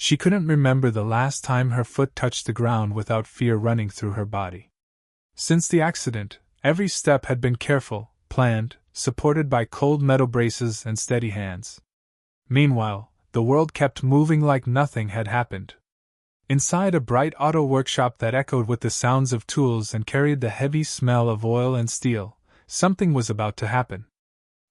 She couldn't remember the last time her foot touched the ground without fear running through her body. Since the accident, every step had been careful, planned, supported by cold metal braces and steady hands. Meanwhile, the world kept moving like nothing had happened. Inside a bright auto workshop that echoed with the sounds of tools and carried the heavy smell of oil and steel, something was about to happen.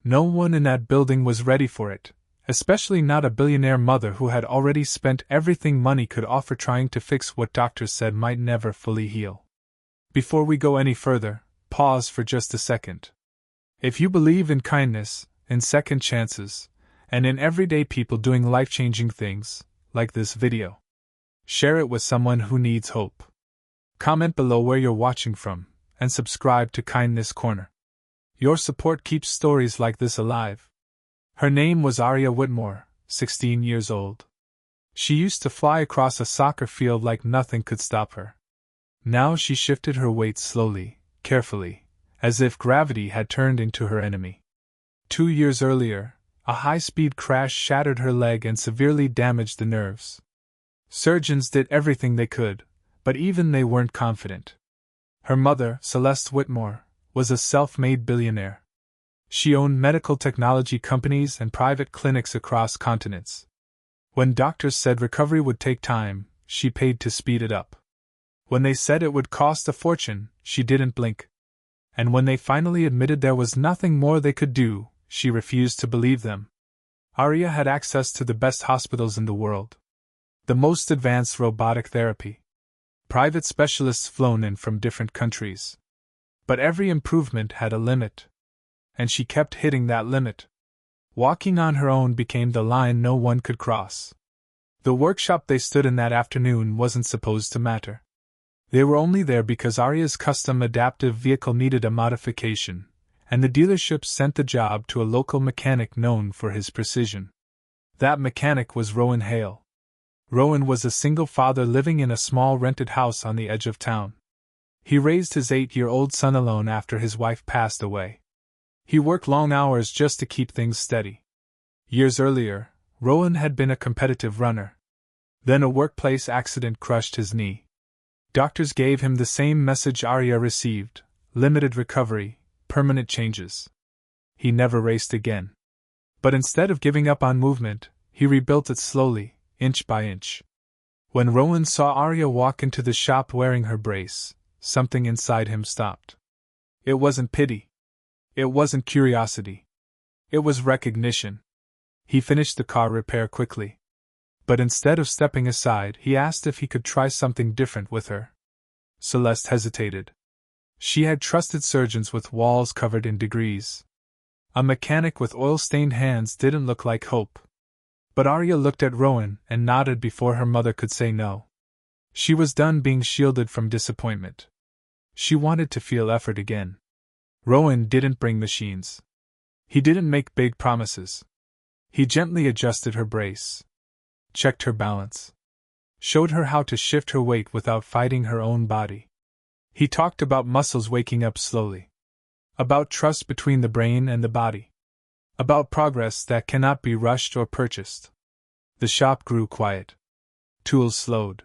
No one in that building was ready for it, especially not a billionaire mother who had already spent everything money could offer trying to fix what doctors said might never fully heal. Before we go any further, pause for just a second. If you believe in kindness, in second chances, and in everyday people doing life-changing things, like this video, share it with someone who needs hope. Comment below where you're watching from, and subscribe to Kindness Corner. Your support keeps stories like this alive. Her name was Aria Whitmore, 16 years old. She used to fly across a soccer field like nothing could stop her. Now she shifted her weight slowly, carefully, as if gravity had turned into her enemy. 2 years earlier, a high-speed crash shattered her leg and severely damaged the nerves. Surgeons did everything they could, but even they weren't confident. Her mother, Celeste Whitmore, was a self-made billionaire. She owned medical technology companies and private clinics across continents. When doctors said recovery would take time, she paid to speed it up. When they said it would cost a fortune, she didn't blink. And when they finally admitted there was nothing more they could do, she refused to believe them. Aria had access to the best hospitals in the world. The most advanced robotic therapy. Private specialists flown in from different countries. But every improvement had a limit. And she kept hitting that limit. Walking on her own became the line no one could cross. The workshop they stood in that afternoon wasn't supposed to matter. They were only there because Aria's custom adaptive vehicle needed a modification, and the dealership sent the job to a local mechanic known for his precision. That mechanic was Rowan Hale. Rowan was a single father living in a small rented house on the edge of town. He raised his 8-year-old son alone after his wife passed away. He worked long hours just to keep things steady. Years earlier, Rowan had been a competitive runner. Then a workplace accident crushed his knee. Doctors gave him the same message Aria received: limited recovery, permanent changes. He never raced again. But instead of giving up on movement, he rebuilt it slowly, inch by inch. When Rowan saw Aria walk into the shop wearing her brace, something inside him stopped. It wasn't pity. It wasn't curiosity. It was recognition. He finished the car repair quickly. But instead of stepping aside, he asked if he could try something different with her. Celeste hesitated. She had trusted surgeons with walls covered in degrees. A mechanic with oil-stained hands didn't look like hope. But Aria looked at Rowan and nodded before her mother could say no. She was done being shielded from disappointment. She wanted to feel effort again. Rowan didn't bring machines. He didn't make big promises. He gently adjusted her brace, checked her balance, showed her how to shift her weight without fighting her own body. He talked about muscles waking up slowly, about trust between the brain and the body, about progress that cannot be rushed or purchased. The shop grew quiet. Tools slowed.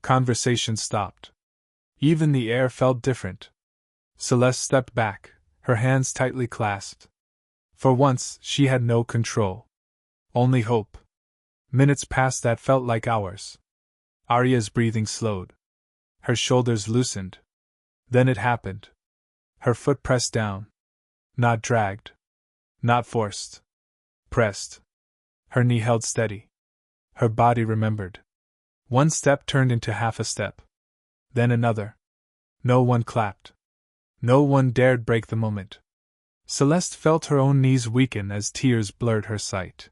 Conversation stopped. Even the air felt different. Celeste stepped back, her hands tightly clasped. For once, she had no control. Only hope. Minutes passed that felt like hours. Aria's breathing slowed. Her shoulders loosened. Then it happened. Her foot pressed down. Not dragged. Not forced. Pressed. Her knee held steady. Her body remembered. One step turned into half a step. Then another. No one clapped. No one dared break the moment. Celeste felt her own knees weaken as tears blurred her sight.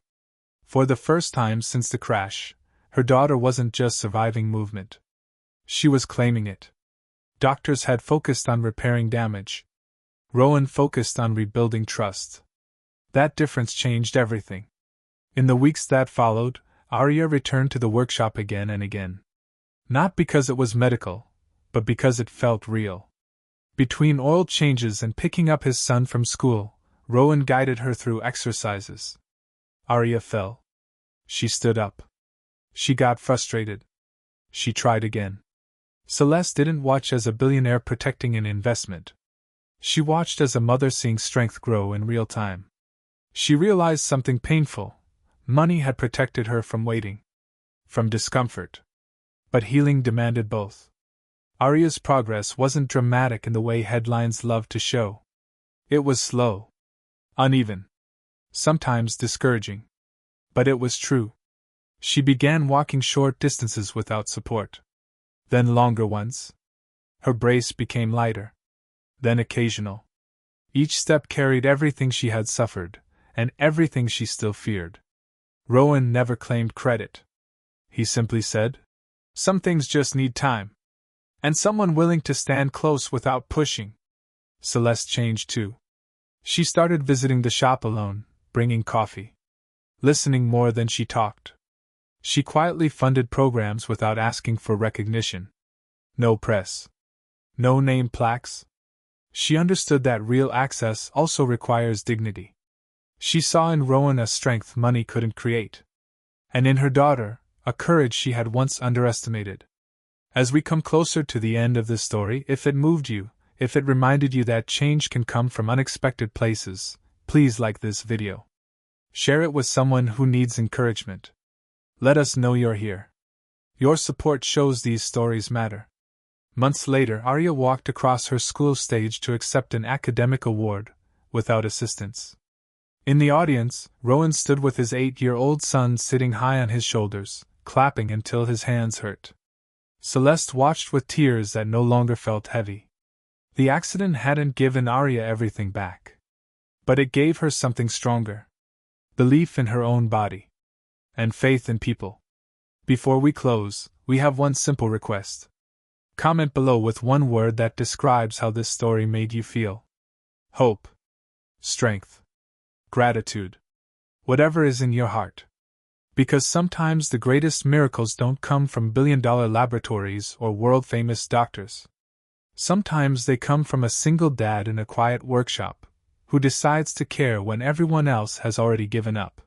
For the first time since the crash, her daughter wasn't just surviving movement. She was claiming it. Doctors had focused on repairing damage. Rowan focused on rebuilding trust. That difference changed everything. In the weeks that followed, Aria returned to the workshop again and again. Not because it was medical, but because it felt real. Between oil changes and picking up his son from school, Rowan guided her through exercises. Aria fell. She stood up. She got frustrated. She tried again. Celeste didn't watch as a billionaire protecting an investment. She watched as a mother seeing strength grow in real time. She realized something painful. Money had protected her from waiting, from discomfort. But healing demanded both. Arya's progress wasn't dramatic in the way headlines love to show. It was slow, uneven, sometimes discouraging. But it was true. She began walking short distances without support. Then longer ones. Her brace became lighter. Then occasional. Each step carried everything she had suffered, and everything she still feared. Rowan never claimed credit. He simply said, "Some things just need time. And someone willing to stand close without pushing." Celeste changed too. She started visiting the shop alone, bringing coffee. Listening more than she talked. She quietly funded programs without asking for recognition. No press. No name plaques. She understood that real access also requires dignity. She saw in Rowan a strength money couldn't create. And in her daughter, a courage she had once underestimated. As we come closer to the end of this story, if it moved you, if it reminded you that change can come from unexpected places, please like this video. Share it with someone who needs encouragement. Let us know you're here. Your support shows these stories matter. Months later, Arya walked across her school stage to accept an academic award, without assistance. In the audience, Rowan stood with his 8-year-old son sitting high on his shoulders, clapping until his hands hurt. Celeste watched with tears that no longer felt heavy. The accident hadn't given Arya everything back. But it gave her something stronger. Belief in her own body. And faith in people. Before we close, we have one simple request. Comment below with one word that describes how this story made you feel. Hope. Strength. Gratitude. Whatever is in your heart. Because sometimes the greatest miracles don't come from billion-dollar laboratories or world-famous doctors. Sometimes they come from a single dad in a quiet workshop, who decides to care when everyone else has already given up.